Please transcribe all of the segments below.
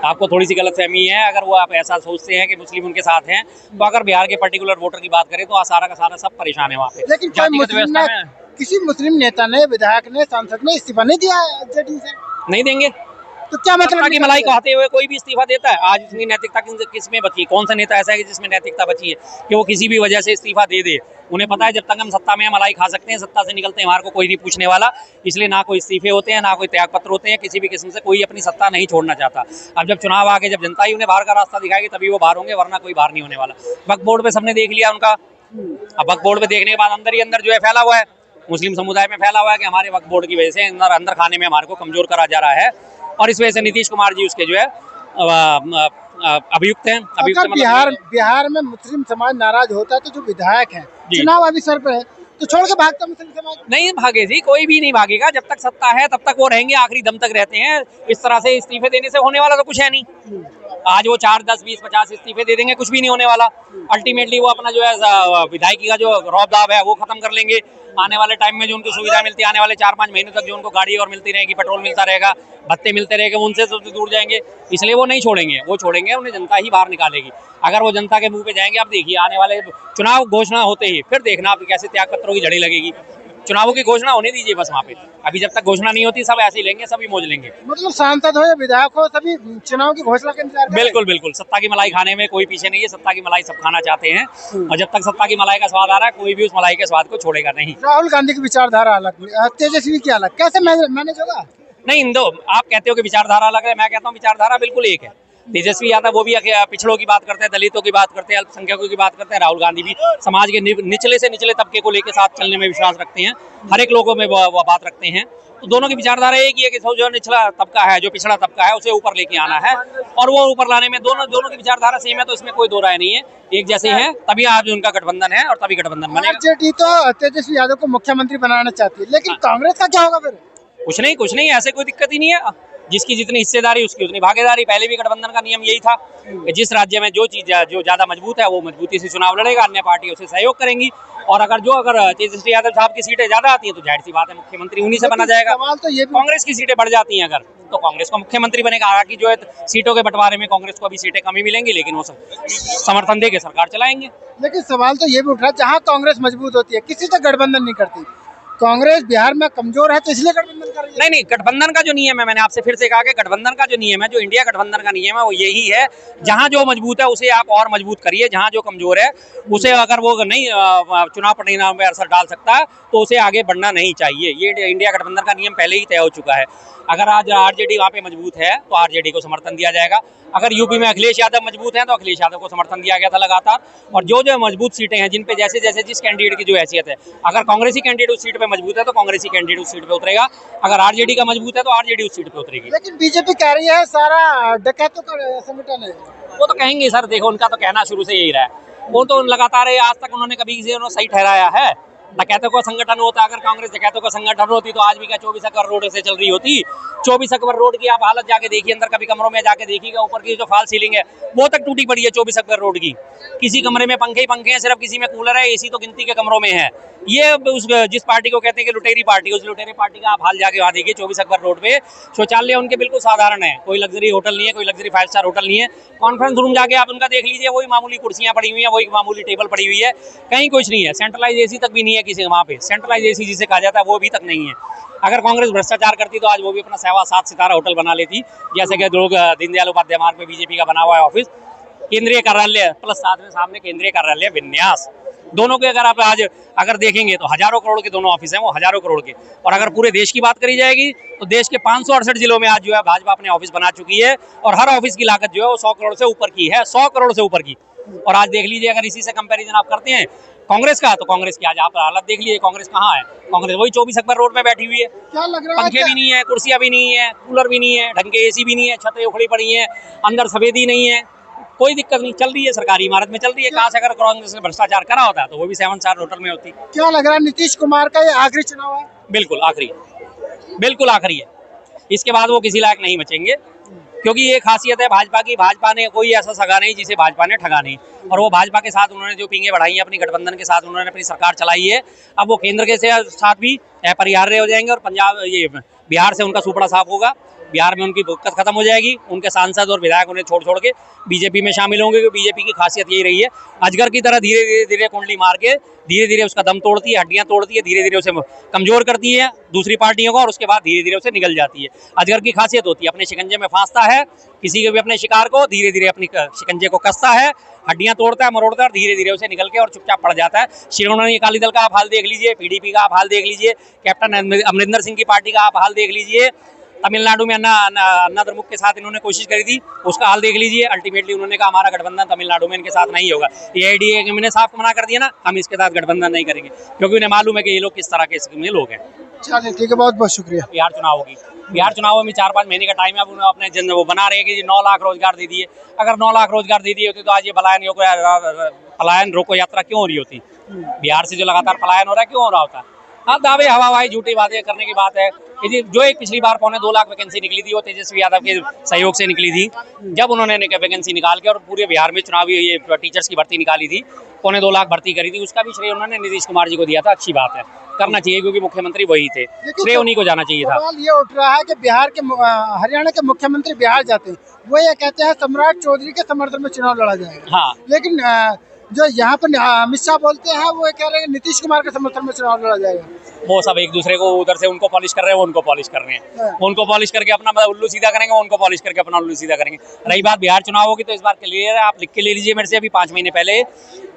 आपको थोड़ी सी गलतफहमी है। अगर वो आप ऐसा सोचते हैं कि मुस्लिम उनके साथ हैं, तो अगर बिहार के पर्टिकुलर वोटर की बात करें तो सारा का सारा सब परेशान है वहाँ पे। लेकिन किसी मुस्लिम नेता ने, विधायक ने, सांसद ने इस्तीफा नहीं दिया जेडीयू से। नहीं देंगे तो क्या मतलब की मलाई खाते हुए कोई भी इस्तीफा देता है? आज इतनी नैतिकता किसमें बची? कौन सा नेता ऐसा है कि जिसमें नैतिकता बची है कि वो किसी भी वजह से इस्तीफा दे दे? उन्हें पता है जब तक हम सत्ता में हैं मलाई खा सकते हैं, सत्ता से निकलते हैं हमारे को कोई नहीं पूछने वाला। इसलिए ना कोई इस्तीफे होते हैं, ना कोई त्यागपत्र होते हैं, किसी भी किस्म से कोई अपनी सत्ता नहीं छोड़ना चाहता। अब जब चुनाव आगे, जब जनता ही उन्हें बाहर का रास्ता दिखाएगी तभी वो बाहर होंगे, वरना कोई बाहर नहीं होने वाला। वक्फ बोर्ड पे सबने देख लिया उनका। अब वक्फ बोर्ड पे देखने के बाद अंदर ही अंदर जो है फैला हुआ है, मुस्लिम समुदाय में फैला हुआ है कि हमारे वक्फ बोर्ड की वजह से अंदर खाने में हमारे को कमजोर करा जा रहा है, और इस वजह से नीतीश कुमार जी उसके जो है अभियुक्त हैं। अगर बिहार में मुस्लिम समाज नाराज होता है तो जो विधायक है, चुनाव अभी सर पे है, तो छोड़ के भागता मुस्लिम समाज? नहीं भागे जी, कोई भी नहीं भागेगा। जब तक सत्ता है तब तक वो रहेंगे, आखिरी दम तक रहते हैं। इस तरह से इस्तीफे देने से होने वाला तो कुछ है नहीं। आज वो 4, 10, 20, 50 इस्तीफे दे देंगे, कुछ भी नहीं होने वाला। अल्टीमेटली वो अपना जो है विधायकी का जो रौब-दाब है वो खत्म कर लेंगे। आने वाले टाइम में जो उनको सुविधा मिलती है, आने वाले 4-5 महीने तक जो उनको गाड़ी और मिलती रहेगी, पेट्रोल मिलता रहेगा, भत्ते मिलते रहेंगे, उनसे तो दूर जाएंगे। इसलिए वो नहीं छोड़ेंगे, वो छोड़ेंगे उन्हें जनता ही बाहर निकालेगी। अगर वो जनता के मुंह पे जाएंगे, आप देखिए आने वाले चुनाव घोषणा होते ही फिर देखना आप कैसे त्यागपत्रों की झड़ी लगेगी। चुनावों की घोषणा होने दीजिए बस वहाँ पे। अभी जब तक घोषणा नहीं होती सब ऐसे ही लेंगे, सभी मौज लेंगे। मतलब सांसद हो या विधायक हो, सभी चुनाव की घोषणा का इंतजार। बिल्कुल बिल्कुल, सत्ता की मलाई खाने में कोई पीछे नहीं है। सत्ता की मलाई सब खाना चाहते हैं, और जब तक सत्ता की मलाई का स्वाद आ रहा है कोई भी उस मलाई के स्वाद को छोड़ेगा नहीं। राहुल गांधी की विचारधारा अलग, तेजस्वी की अलग, कैसे मैनेज होगा? नहीं, इन दो आप कहते हो कि विचारधारा अलग है, मैं कहता हूँ विचारधारा बिल्कुल एक है। तेजस्वी यादव वो भी पिछड़ों की बात करते हैं, दलितों की बात करते हैं, अल्पसंख्यकों की बात करते हैं। राहुल गांधी भी समाज के निचले से निचले तबके को लेकर साथ चलने में विश्वास रखते हैं, हर एक लोगों में वो बात रखते हैं। तो दोनों की विचारधारा एक ही है कि जो निचला तबका है, जो पिछड़ा तबका है, उसे ऊपर लेके आना है, और वो ऊपर लाने में दोनों की विचारधारा सेम है। तो इसमें कोई दो राय नहीं है, एक जैसे हैं, तभी आज उनका गठबंधन है और तभी गठबंधन बनेगा। आरजेडी तो तेजस्वी यादव को मुख्यमंत्री बनाना चाहती है, लेकिन कांग्रेस का क्या होगा फिर? कुछ नहीं, ऐसे कोई दिक्कत ही नहीं है। जिसकी जितनी हिस्सेदारी उसकी उतनी भागीदारी। पहले भी गठबंधन का नियम यही था कि जिस राज्य में जो चीज जो ज्यादा मजबूत है वो मजबूती से चुनाव लड़ेगा, अन्य पार्टी उसे सहयोग करेंगी। और अगर तेजस्वी यादव साहब की सीटें ज्यादा आती हैं तो जाहिर सी बात है मुख्यमंत्री उन्हीं से बना जाएगा। तो ये कांग्रेस की सीटें बढ़ जाती हैं अगर, तो कांग्रेस को मुख्यमंत्री बनेगा। हालांकि जो है सीटों के बंटवारे में कांग्रेस को अभी सीटें कमी मिलेंगी, लेकिन वो समर्थन दे के सरकार चलाएंगे। लेकिन सवाल तो ये भी उठ रहा है, जहाँ कांग्रेस मजबूत होती है किसी से गठबंधन नहीं करती। कांग्रेस बिहार में कमजोर है तो इसलिए गठबंधन कर रही है। नहीं, गठबंधन का जो नियम है, मैंने आपसे फिर से कहा कि गठबंधन का जो नियम है, जो इंडिया गठबंधन का नियम है, वो यही है जहां जो मजबूत है उसे आप और मजबूत करिए, जहां जो कमजोर है उसे अगर वो नहीं चुनाव परिणाम में असर डाल सकता तो उसे आगे बढ़ना नहीं चाहिए। ये इंडिया गठबंधन का नियम पहले ही तय हो चुका है। अगर आज आरजेडी वहाँ पे मजबूत है तो आरजेडी को समर्थन दिया जाएगा। अगर यूपी में अखिलेश यादव मजबूत हैं तो अखिलेश यादव को समर्थन दिया गया था लगातार। और जो मजबूत सीटें हैं जिन पे जैसे जैसे जिस कैंडिडेट की जो हैसियत है, अगर कांग्रेसी कैंडिडेट उस सीट पे मजबूत है तो कांग्रेसी कैंडिडेट उस सीट पे उतरेगा, अगर आरजेडी का मजबूत है तो आरजेडी उस सीट पे उतरेगी। लेकिन बीजेपी कह रही है सारा डकैतों का संगठन है। वो तो कहेंगे सर, देखो उनका तो कहना शुरू से यही रहा है, वो तो लगातार आज तक उन्होंने कभी किसी को सही ठहराया है। डकैतों का संगठन होता, अगर कांग्रेस डकैतों का संगठन होती तो आज भी क्या 24 अकबर रोड से चल रही होती? 24 अकबर रोड की आप हालत जाके देखिए, अंदर कभी कमरों में जाके देखिएगा, ऊपर की जो फॉल सीलिंग है वो तक टूटी पड़ी है 24 अकबर रोड की। किसी कमरे में पंखे ही पंखे हैं, सिर्फ किसी में कूलर है, एसी तो गिनती के कमरों में है। ये उस जिस पार्टी को कहते हैं कि लुटेरी पार्टी, उस लुटेरी पार्टी का आप हाल जाके वहाँ देखिए। 24 अकबर रोड पे शौचालय उनके बिल्कुल साधारण है, कोई लग्जरी होटल नहीं है, कोई लग्जरी 5 स्टार होटल नहीं है। कॉन्फ्रेंस रूम जाके आप उनका देख लीजिए, वही मामूली कुर्सियां पड़ी हुई है, वही मामूली टेबल पड़ी हुई है, कहीं कुछ नहीं है। सेंट्रलाइज एसी तक भी नहीं है किसी वहाँ पे, सेंट्रलाइज एसी जिसे कहा जाता है वो भी तक नहीं है। अगर कांग्रेस भ्रष्टाचार करती तो आज वो भी अपना 7 सितारा होटल बना लेती, जैसे कि लोग दीनदयाल उपाध्याय मार्ग में बीजेपी का बना हुआ है ऑफिस, केंद्रीय कार्यालय प्लस साथ में सामने केंद्रीय कार्यालय विन्यास। दोनों के अगर आप आज अगर देखेंगे तो हजारों करोड़ के दोनों ऑफिस हैं, वो हजारों करोड़ के। और अगर पूरे देश की बात करी जाएगी तो देश के 568 जिलों में आज जो है भाजपा अपने ऑफिस बना चुकी है, और हर ऑफिस की लागत जो है वो 100 करोड़ से ऊपर की है, 100 करोड़ से ऊपर की। और आज देख लीजिए, अगर इसी से कंपैरिजन आप करते हैं कांग्रेस का, तो कांग्रेस की आज आप हालत देख लीजिए, कांग्रेस कहाँ है? कांग्रेस वही 24 अकबर रोड में बैठी हुई है। क्या लग रहा है? पंखे भी नहीं है, कुर्सियां भी नहीं है, कूलर भी नहीं है, ढंग के एसी भी नहीं है, छतें उखड़ी पड़ी हैं, अंदर सफेदी नहीं है, कोई दिक्कत नहीं, चल रही है, सरकारी इमारत में चल रही है। काश अगर कांग्रेस ने भ्रष्टाचार करा होता तो वो भी 7 स्टार होटल में होती। क्या लग रहा है नीतीश कुमार का ये आखिरी चुनाव है? बिल्कुल आखिरी, बिल्कुल आखिरी है। इसके बाद वो किसी लायक नहीं बचेंगे, क्योंकि ये खासियत है भाजपा की, भाजपा ने कोई ऐसा सगा नहीं जिसे भाजपा ने ठगा नहीं। और वो भाजपा के साथ उन्होंने जो पींगे बढ़ाई है, अपनी गठबंधन के साथ उन्होंने अपनी सरकार चलाई है, अब वो केंद्र के साथ भी अपरिहार्य हो जाएंगे, और पंजाब ये बिहार से उनका सुपड़ा साफ होगा। बिहार में उनकी दिक्कत खत्म हो जाएगी, उनके सांसद और विधायक उन्हें छोड़ के बीजेपी में शामिल होंगे, क्योंकि बीजेपी की खासियत यही रही है, अजगर की तरह धीरे धीरे कुंडली मार के धीरे धीरे उसका दम तोड़ती है, हड्डियां तोड़ती है, धीरे धीरे उसे कमजोर करती है दूसरी पार्टियों को, और उसके बाद धीरे धीरे उसे निगल जाती है। अजगर की खासियत होती है अपने शिकंजे में फांसता है किसी के भी अपने शिकार को, धीरे धीरे अपनी शिकंजे को कसता है, हड्डियां तोड़ता है, मरोड़ता है, और धीरे धीरे उसे निकल के और चुपचाप पड़ जाता है। शिरोमणि अकाली दल का आप हाल देख लीजिए, पीडीपी का आप हाल देख लीजिए, कैप्टन अमरिंदर सिंह की पार्टी का आप हाल देख लीजिए, तमिलनाडु में अन्ना द्रमुक के साथ इन्होंने कोशिश करी थी, उसका हाल देख लीजिए। अल्टीमेटली उन्होंने कहा हमारा गठबंधन तमिलनाडु में इनके साथ नहीं होगा। एआईएडीएमके ने साफ मना कर दिया ना, हम इसके साथ गठबंधन नहीं करेंगे, क्योंकि उन्हें मालूम है कि ये लोग किस तरह के लोग हैं। चलिए ठीक है, बहुत बहुत शुक्रिया। बिहार चुनाव होगी, बिहार चुनाव में 4-5 महीने का टाइम है। अब उन्हें अपने वो बना रहे हैं कि 9 लाख रोजगार दे दिए। अगर 9 लाख रोजगार दे दिए होते तो आज ये पलायन रोको यात्रा क्यों हो रही होती? बिहार से जो लगातार पलायन हो रहा है क्यों हो रहा होता? हाँ, दावे हवाबाजी झूठी बातें करने की बात है। जो एक पिछली बार 2.25 लाख वैकेंसी निकली थी वो तेजस्वी यादव के सहयोग से निकली थी, जब उन्होंने वैकेंसी निकाल के और पूरे बिहार में चुनावी ये टीचर्स की भर्ती निकाली थी, 2.25 लाख भर्ती करी थी, उसका भी श्रेय उन्होंने नीतीश कुमार जी को दिया था। अच्छी बात है, करना चाहिए, क्योंकि मुख्यमंत्री वही थे, श्रेय उन्हीं को जाना चाहिए था। सवाल ये उठ रहा है कि बिहार के हरियाणा के मुख्यमंत्री बिहार जाते हैं, वो ये कहते हैं सम्राट चौधरी के समर्थन में चुनाव लड़ा जाएगा। हाँ, लेकिन जो यहाँ पर अमित शाह बोलते हैं वो कह रहे हैं नीतीश कुमार के समर्थन में चुनाव लड़ा जाएगा। वो सब एक दूसरे को उधर से उनको पॉलिश कर रहे हैं, वो उनको पॉलिश कर रहे हैं, उनको पॉलिश करके अपना उल्लू सीधा करेंगे, उनको पॉलिश करके अपना उल्लू सीधा करेंगे। रही बात बिहार चुनाव होगी तो इस बार क्लियर है, आप लिख के ले लीजिए मेरे से अभी 5 महीने पहले,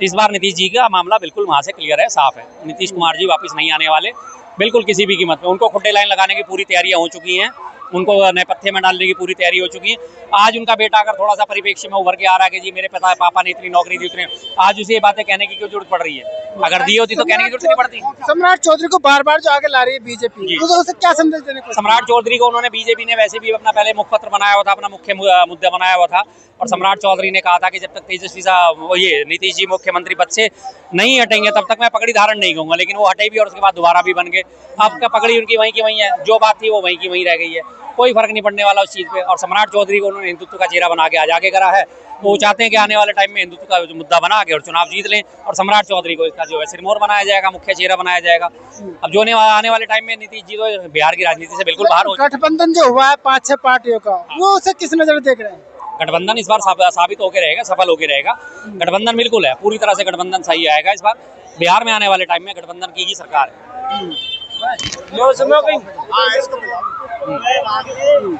इस बार नीतीश जी का मामला बिल्कुल वहाँ से क्लियर है, साफ है। नीतीश कुमार जी वापस नहीं आने वाले, बिल्कुल किसी भी कीमत में। उनको खुट्टे लाइन लगाने की पूरी तैयारियां हो चुकी हैं, उनको नेपथ्य में डालने की पूरी तैयारी हो चुकी है। आज उनका बेटा अगर थोड़ा सा परिप्रेक्ष्य में उभर के आ रहा है कि जी मेरे पापा ने इतनी नौकरी दी, उतने, आज उसे ये बातें कहने की क्यों जरूरत पड़ रही है? अगर दी होती तो कहने की जरूरत नहीं पड़ती। सम्राट चौधरी को बार बार जो आगे ला रही है बीजेपी, उसे क्या संदेश देने को? सम्राट चौधरी को उन्होंने, बीजेपी ने वैसे भी अपना पहले मुखपत्र बनाया हुआ था, अपना मुख्य मुद्दा बनाया हुआ था, और सम्राट चौधरी ने कहा था कि जब तक तेजस्वी साहब ये नीतीश जी मुख्यमंत्री पद से नहीं हटेंगे तब तक मैं पगड़ी धारण नहीं करूंगा। लेकिन वो हटे भी और उसके बाद दोबारा भी बन गए। अब का पगड़ी उनकी वहीं की वहीं है, जो बात थी वो वहीं की वहीं रह गई है, कोई फर्क नहीं पड़ने वाला उस चीज़ पे। और सम्राट चौधरी को उन्होंने हिंदुत्व का चेहरा बना के आज आगे करा है, वो चाहते हैं कि आने वाले टाइम में हिंदुत्व का मुद्दा बना के और चुनाव जीत लें, और सम्राट चौधरी को इसका जो है सिरमौर बनाया जाएगा, मुख्य चेहरा बनाया जाएगा। अब जो आने वाले टाइम में नीतीश जी तो बिहार की राजनीति से बिल्कुल बाहर हो। गठबंधन जो हुआ है 5-6 पार्टियों का, वो उसे किस नजर देख रहे हैं? गठबंधन इस बार साबित होकर रहेगा, सफल होकर रहेगा। गठबंधन बिल्कुल है, पूरी तरह से गठबंधन सही आएगा इस बार। बिहार में आने वाले टाइम में गठबंधन की ही सरकार है।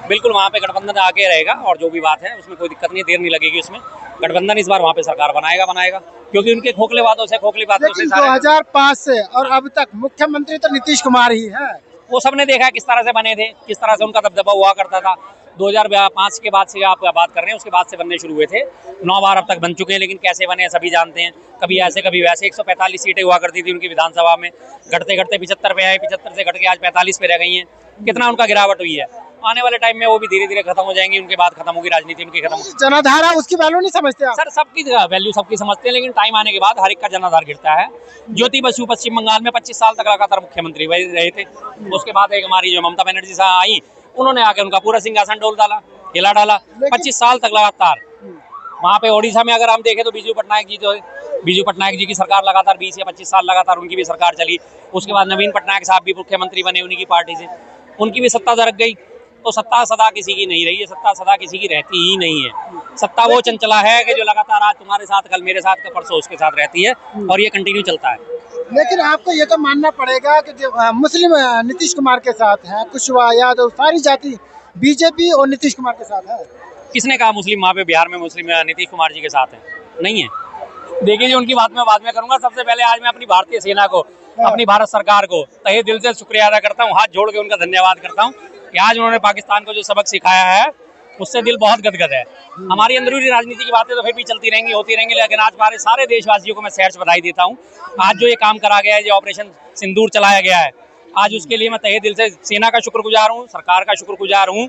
बिल्कुल वहाँ पे गठबंधन आके रहेगा, और जो भी बात है उसमें कोई दिक्कत नहीं, देर नहीं लगेगी उसमें। गठबंधन इस बार वहाँ पे सरकार बनाएगा, क्योंकि उनके खोखले बातों से 2005 से और अब तक मुख्यमंत्री तो नीतीश कुमार ही है। वो सबने देखा है किस तरह से बने थे, किस तरह से उनका दबदबा हुआ करता था। 2005 के बाद से आप बात कर रहे हैं, उसके बाद से बनने शुरू हुए थे। 9 बार अब तक बन चुके हैं, लेकिन कैसे बने सभी जानते हैं, कभी ऐसे कभी वैसे। 145 सीटें हुआ करती थी उनकी विधानसभा में, घटते घटते 75 पे आए, 75 से घट के आज 45 पे रह गई हैं। कितना उनका गिरावट हुई है। आने वाले टाइम में वो भी धीरे धीरे खत्म हो जाएंगी, उनके बाद खत्म होगी राजनीति, उनकी खत्म। जनाधार है उसकी वैल्यू नहीं समझते आप? सर सबकी वैल्यू सबकी समझते हैं, लेकिन टाइम आने के बाद हर एक का जनाधार गिरता है। ज्योति बसु पश्चिम बंगाल में 25 साल तक लगातार मुख्यमंत्री रहे थे। उसके बाद एक हमारी जो ममता बनर्जी साहब आई, उन्होंने आके उनका पूरा सिंहासन डोल डाला, हिला डाला। 25 साल तक लगातार। वहाँ पे ओडिशा में अगर हम देखें तो बिजू पटनायक जी की सरकार लगातार 20 या 25 साल लगातार उनकी भी सरकार चली। उसके बाद नवीन पटनायक साहब भी मुख्यमंत्री बने उन्हीं की पार्टी से, उनकी भी सत्ता दरक गई। तो सत्ता सदा किसी की नहीं रही है, सत्ता सदा किसी की रहती ही नहीं है। सत्ता वो चंचला है कि जो लगातार आज तुम्हारे साथ, कल मेरे साथ, परसों उसके साथ रहती है, और ये कंटिन्यू चलता है। लेकिन आपको ये तो मानना पड़ेगा कि जो मुस्लिम नीतीश कुमार के साथ है, कुशवाहा, यादव, सारी जाति बीजेपी और नीतीश कुमार के साथ है। किसने कहा मुस्लिम वहाँ पे बिहार में मुस्लिम नीतीश कुमार जी के साथ है? नहीं है। देखिए जी, उनकी बात मैं बाद में करूंगा। सबसे पहले आज मैं अपनी भारतीय सेना को, अपनी भारत सरकार को तहे दिल से शुक्रिया अदा करता हूँ, हाथ जोड़ के उनका धन्यवाद करता हूँ कि आज उन्होंने पाकिस्तान को जो सबक सिखाया है उससे दिल बहुत गदगद है। हमारी अंदरूनी राजनीति की बातें तो फिर भी चलती रहेंगी, होती रहेंगी, लेकिन आज हमारे सारे देशवासियों को मैं सहर्ष बधाई देता हूँ। आज जो ये काम करा गया है, जो ऑपरेशन सिंदूर चलाया गया है, आज उसके लिए मैं तहे दिल से सेना का शुक्रगुजार हूँ, सरकार का शुक्रगुजार हूँ।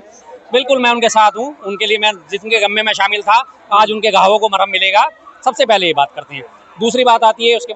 बिल्कुल मैं उनके साथ हूँ। उनके लिए मैं जिनके गम में मैं शामिल था, आज उनके घावों को मरहम मिलेगा। सबसे पहले ये बात करते हैं। दूसरी बात आती है उसके